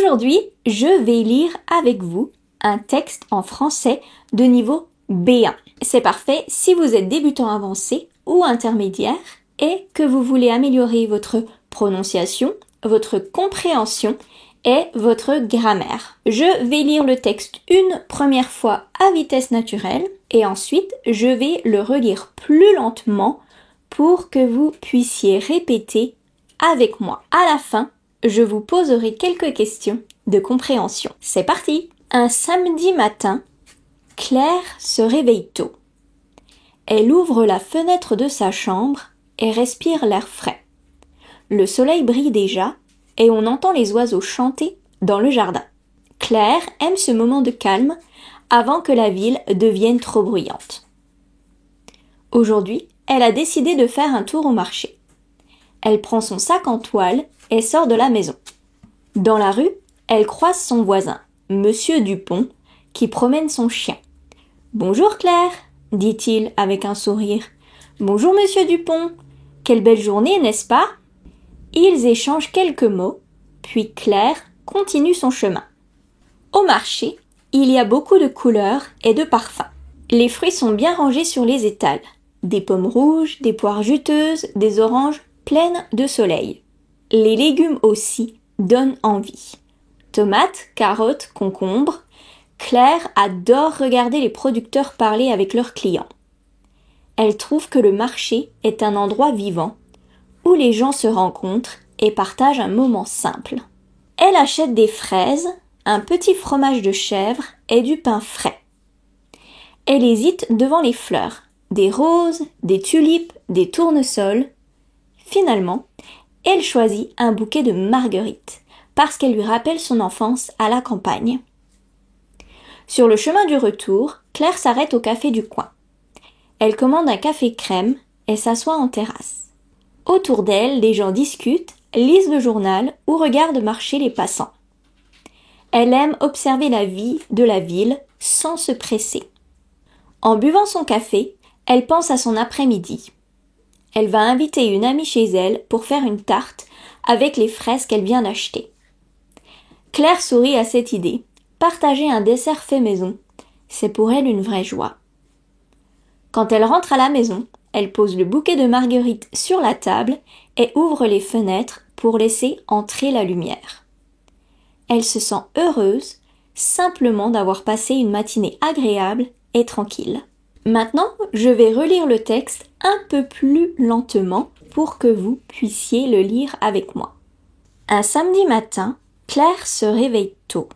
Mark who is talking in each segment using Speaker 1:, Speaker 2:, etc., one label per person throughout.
Speaker 1: Aujourd'hui, je vais lire avec vous un texte en français de niveau B1. C'est parfait si vous êtes débutant avancé ou intermédiaire et que vous voulez améliorer votre prononciation, votre compréhension et votre grammaire. Je vais lire le texte une première fois à vitesse naturelle et ensuite je vais le relire plus lentement pour que vous puissiez répéter avec moi. À la fin, je vous poserai quelques questions de compréhension. C'est parti! Un samedi matin, Claire se réveille tôt. Elle ouvre la fenêtre de sa chambre et respire l'air frais. Le soleil brille déjà et on entend les oiseaux chanter dans le jardin. Claire aime ce moment de calme avant que la ville devienne trop bruyante. Aujourd'hui, elle a décidé de faire un tour au marché. Elle prend son sac en toile et sort de la maison. Dans la rue, elle croise son voisin, Monsieur Dupont, qui promène son chien. « Bonjour Claire !» dit-il avec un sourire. « Bonjour Monsieur Dupont ! Quelle belle journée, n'est-ce pas ?» Ils échangent quelques mots, puis Claire continue son chemin. Au marché, il y a beaucoup de couleurs et de parfums. Les fruits sont bien rangés sur les étals. Des pommes rouges, des poires juteuses, des oranges pleines de soleil. Les légumes aussi donnent envie. Tomates, carottes, concombres. Claire adore regarder les producteurs parler avec leurs clients. Elle trouve que le marché est un endroit vivant où les gens se rencontrent et partagent un moment simple. Elle achète des fraises, un petit fromage de chèvre et du pain frais. Elle hésite devant les fleurs, des roses, des tulipes, des tournesols. Finalement, elle choisit un bouquet de marguerites parce qu'elle lui rappelle son enfance à la campagne. Sur le chemin du retour, Claire s'arrête au café du coin. Elle commande un café crème et s'assoit en terrasse. Autour d'elle, les gens discutent, lisent le journal ou regardent marcher les passants. Elle aime observer la vie de la ville sans se presser. En buvant son café, elle pense à son après-midi. Elle va inviter une amie chez elle pour faire une tarte avec les fraises qu'elle vient d'acheter. Claire sourit à cette idée. Partager un dessert fait maison, c'est pour elle une vraie joie. Quand elle rentre à la maison, elle pose le bouquet de marguerites sur la table et ouvre les fenêtres pour laisser entrer la lumière. Elle se sent heureuse simplement d'avoir passé une matinée agréable et tranquille. Maintenant, je vais relire le texte un peu plus lentement pour que vous puissiez le lire avec moi. Un samedi matin, Claire se réveille tôt.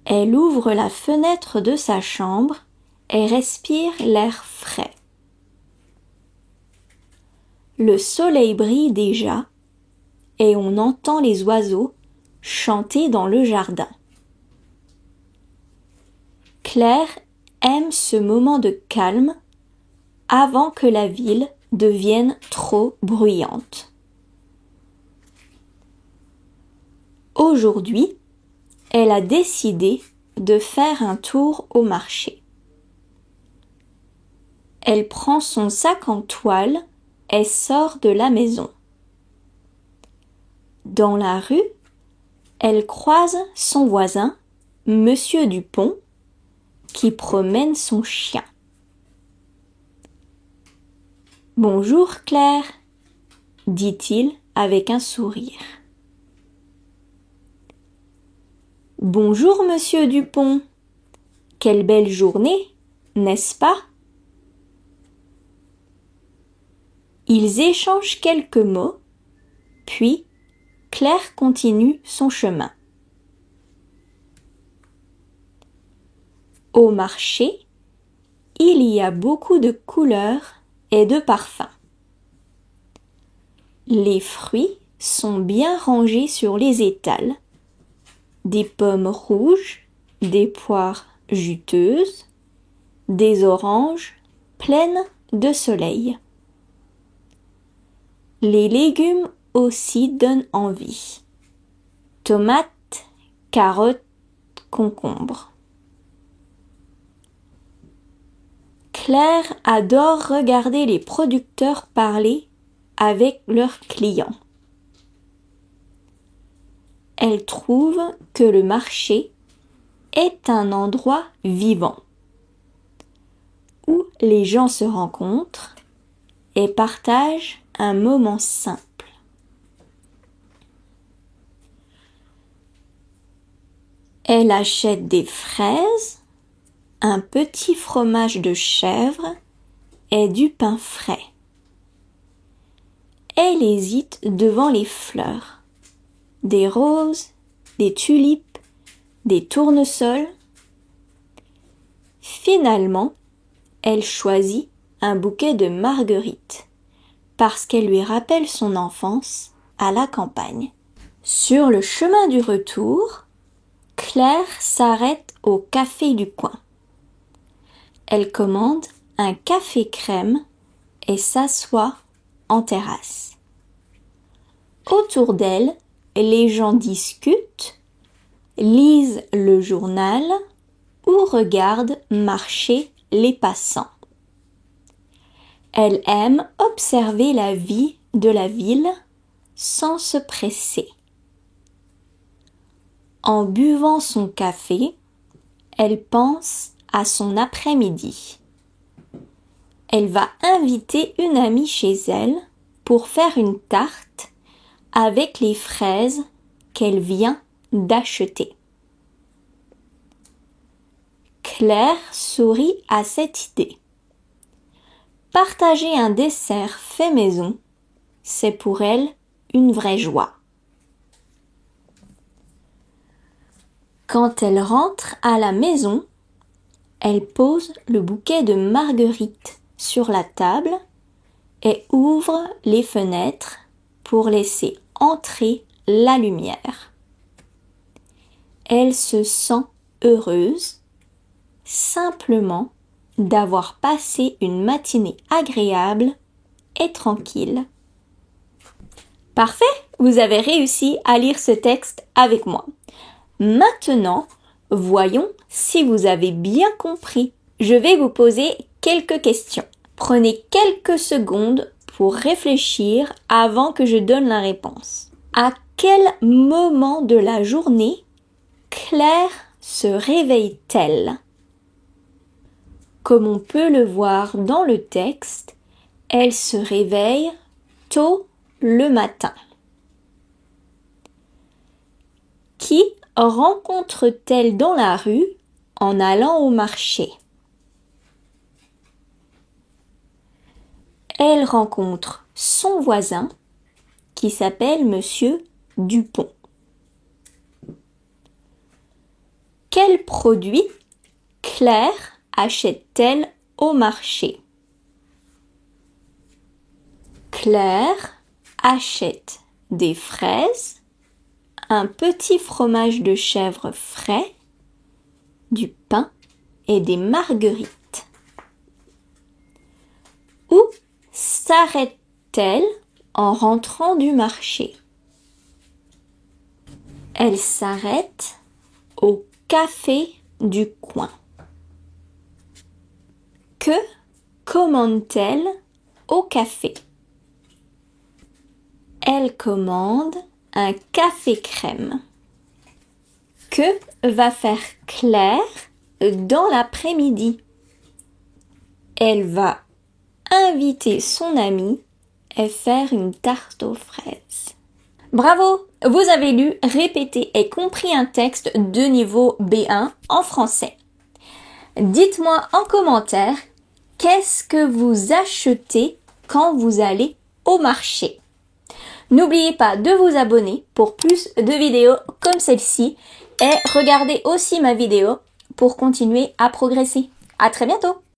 Speaker 1: Elle ouvre la fenêtre de sa chambre et respire l'air frais. Le soleil brille déjà et on entend les oiseaux chanter dans le jardin. Claire aime ce moment de calme avant que la ville devienne trop bruyante. Aujourd'hui, elle a décidé de faire un tour au marché. Elle prend son sac en toile et sort de la maison. Dans la rue, elle croise son voisin, Monsieur Dupont, qui promène son chien. « Bonjour Claire !» dit-il avec un sourire. « Bonjour Monsieur Dupont ! Quelle belle journée, n'est-ce pas ?» Ils échangent quelques mots, puis Claire continue son chemin. Au marché, il y a beaucoup de couleurs et de parfums. Les fruits sont bien rangés sur les étals. Des pommes rouges, des poires juteuses, des oranges pleines de soleil. Les légumes aussi donnent envie. Tomates, carottes, concombres. Claire adore regarder les producteurs parler avec leurs clients. elle trouve que le marché est un endroit vivant où les gens se rencontrent et partagent un moment simple. Elle achète des fraises, un petit fromage de chèvre et du pain frais. Elle hésite devant les fleurs, des roses, des tulipes, des tournesols. Finalement, elle choisit un bouquet de marguerites parce qu'elle lui rappelle son enfance à la campagne. Sur le chemin du retour, Claire s'arrête au café du coin. Elle commande un café crème et s'assoit en terrasse. Autour d'elle, les gens discutent, lisent le journal ou regardent marcher les passants. Elle aime observer la vie de la ville sans se presser. En buvant son café, elle pense à son après-midi. Elle va inviter une amie chez elle pour faire une tarte avec les fraises qu'elle vient d'acheter. Claire sourit à cette idée. Partager un dessert fait maison, c'est pour elle une vraie joie. Quand elle rentre à la maison, elle pose le bouquet de marguerites sur la table et ouvre les fenêtres pour laisser entrer la lumière. Elle se sent heureuse simplement d'avoir passé une matinée agréable et tranquille. Parfait, vous avez réussi à lire ce texte avec moi. Maintenant, voyons si vous avez bien compris. Je vais vous poser quelques questions. Prenez quelques secondes pour réfléchir avant que je donne la réponse. À quel moment de la journée Claire se réveille-t-elle? Comme on peut le voir dans le texte, elle se réveille tôt le matin. Qui rencontre-t-elle dans la rue en allant au marché? Elle rencontre son voisin qui s'appelle Monsieur Dupont. Quel produit Claire achète-t-elle au marché? Claire achète des fraises, un petit fromage de chèvre frais, du pain et des marguerites. Où s'arrête-t-elle en rentrant du marché? Elle s'arrête au café du coin. Que commande-t-elle au café? Elle commande un café crème. Que va faire Claire dans l'après-midi? Elle va inviter son amie et faire une tarte aux fraises. Bravo! Vous avez lu, répété et compris un texte de niveau B1 en français. Dites-moi en commentaire, qu'est-ce que vous achetez quand vous allez au marché? N'oubliez pas de vous abonner pour plus de vidéos comme celle-ci et regardez aussi ma vidéo pour continuer à progresser. À très bientôt!